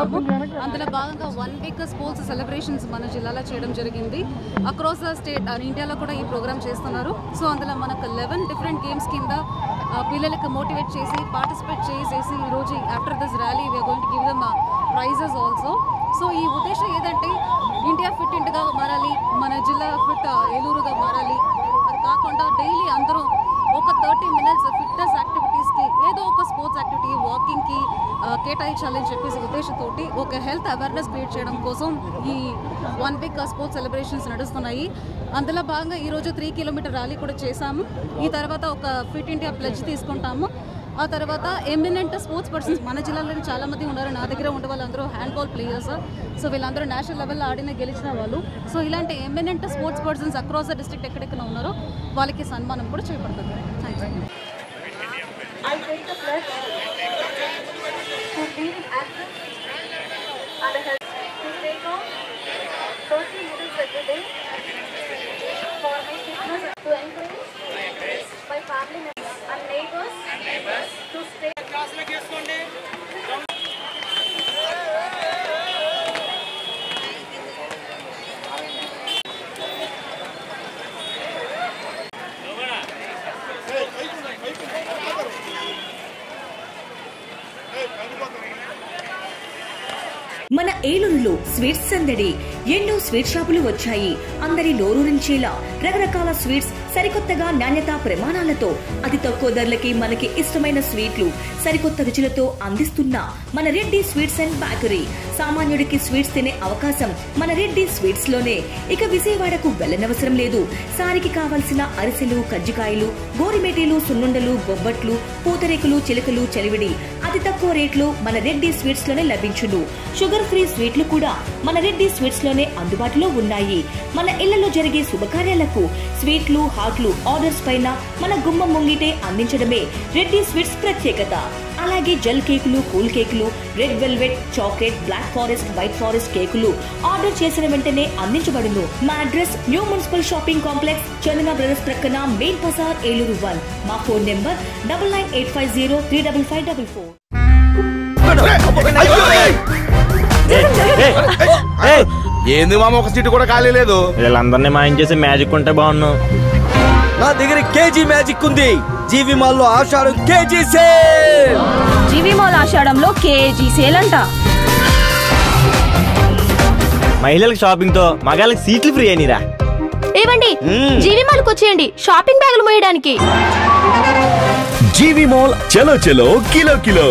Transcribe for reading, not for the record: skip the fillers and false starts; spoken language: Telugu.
చేస్తున్నాము. అందులో భాగంగా 1 వీక్ స్పోర్ట్స్ సెలబ్రేషన్స్ మన జిల్లాలో చేయడం జరిగింది. అక్రాస్ ద స్టేట్ ఇండియాలో కూడా ఈ ప్రోగ్రామ్ చేస్తున్నారు. సో అందులో మనకు 11 డిఫరెంట్ గేమ్స్ కింద పిల్లలకి మోటివేట్ చేసి పార్టిసిపేట్ చేసేసి ఈరోజు after this rally we are going to give them prizes also. So ఈ ఉద్దేశం ఏదంటే ఇండియా ఫిట్ ఇండియాగా మారాలి, మన జిల్లా ఫిట్ ఏలూరుగా మారాలి. అది కాకుండా డైలీ అందరూ ఒక 30 minutes ఫిట్నెస్ యాక్టివిటీస్కి ఏదో ఒక స్పోర్ట్స్ యాక్టివిటీ వాకింగ్కి కేటాయించాలని చెప్పేసి ఉద్దేశంతో ఒక హెల్త్ అవేర్నెస్ క్రియేట్ చేయడం కోసం ఈ 1 వీక్ స్పోర్ట్స్ సెలబ్రేషన్స్ నడుస్తున్నాయి. అందులో భాగంగా ఈరోజు 3 కిలోమీటర్ ర్యాలీ కూడా చేశాము. ఈ తర్వాత ఒక ఫిట్ ఇండియా ప్లెడ్జ్ తీసుకుంటాము. ఆ తర్వాత ఎమినెంట్ స్పోర్ట్స్ పర్సన్స్ మన జిల్లాలో చాలామంది ఉన్నారు. నా దగ్గర ఉండే వాళ్ళందరూ హ్యాండ్బాల్ ప్లేయర్స్. సో వీళ్ళందరూ నేషనల్ లెవెల్లో ఆడిన గెలిచిన వాళ్ళు. సో ఇలాంటి eminent sports persons across the district ఎక్కడెక్కడ ఉన్నారో వాళ్ళకి సన్మానం కూడా చేయబడుతుంది. Thank you. మన ఏలూరులో స్వీట్స్ సందడి. ఎన్నో స్వీట్ షాపులు వచ్చాయి. అందరి నోరూరించేలా రకరకాల స్వీట్స్ సరికొత్తగా నాణ్యతా ప్రమాణాలతో అతి తక్కువ ధరలకి మనకి ఇష్టమైన స్వీట్లు సరికొత్త రుచులతో అందిస్తున్న మన రెడ్డి స్వీట్స్ అండ్ బేకరీ. సామాన్యుడికి స్వీట్స్ తినే అవకాశం మన రెడ్డి స్వీట్స్ లోనే. ఇక విజయవాడకు వెళ్లనవసరం లేదు. సారికి కావలసిన అరిసెలు, కజ్జికాయలు, గోరిమేటీలు, సున్నుండలు, బొబ్బట్లు, పూతరేకులు, చిలకలు, చలివిడి అతి తక్కువ రేట్లు మన రెడ్డి స్వీట్స్ లోనే లభించును. షుగర్ ఫ్రీ స్వీట్లు కూడా మన రెడ్డి స్వీట్స్ లోనే అందుబాటులో ఉన్నాయి. మన ఇళ్లలో జరిగే శుభకార్యాలకు స్వీట్లు, హాట్లు ఆర్డర్స్ పైన మన గుమ్మం ముంగిటే అందించడమే రెడ్డి స్వీట్స్ ప్రత్యేకత. అలాగే జెల్ కేకులు, కూల్ కేకులు, red velvet, chocolate, black forest, white forest కేకులు ఆర్డర్ చేసిన వెంటనే అందించబడును. మా address new municipal shopping complex, Chandana brothers ప్రక్కన, మెయిన్ బజార్, ఏలూరు 1. మా ఫోన్ నెంబర్ 9985035544. ఏంది మామ, ఒక సీటు కూడా ఖాళీ లేదు. వీళ్ళందరినీ మాయం చేసే మ్యాజిక్ ఉంటే బాగున్నావు. నా దగ్గర కేజీ మ్యాజిక్ ఉంది. జీవి మాల్ లో ఆషాఢం కేజీ సేల్. జీవి మాల్ ఆషాఢంలో కేజీ సేల్ అంట. మహిళలకు షాపింగ్ తో మగాళ్ళకి సీట్లు ఫ్రీ అయినరా. ఏవండి, జీవి మాల్ కు వచ్చేయండి షాపింగ్ బ్యాగులు మోయడానికి. జీవి మాల్ చలో చలో కిలో కిలో.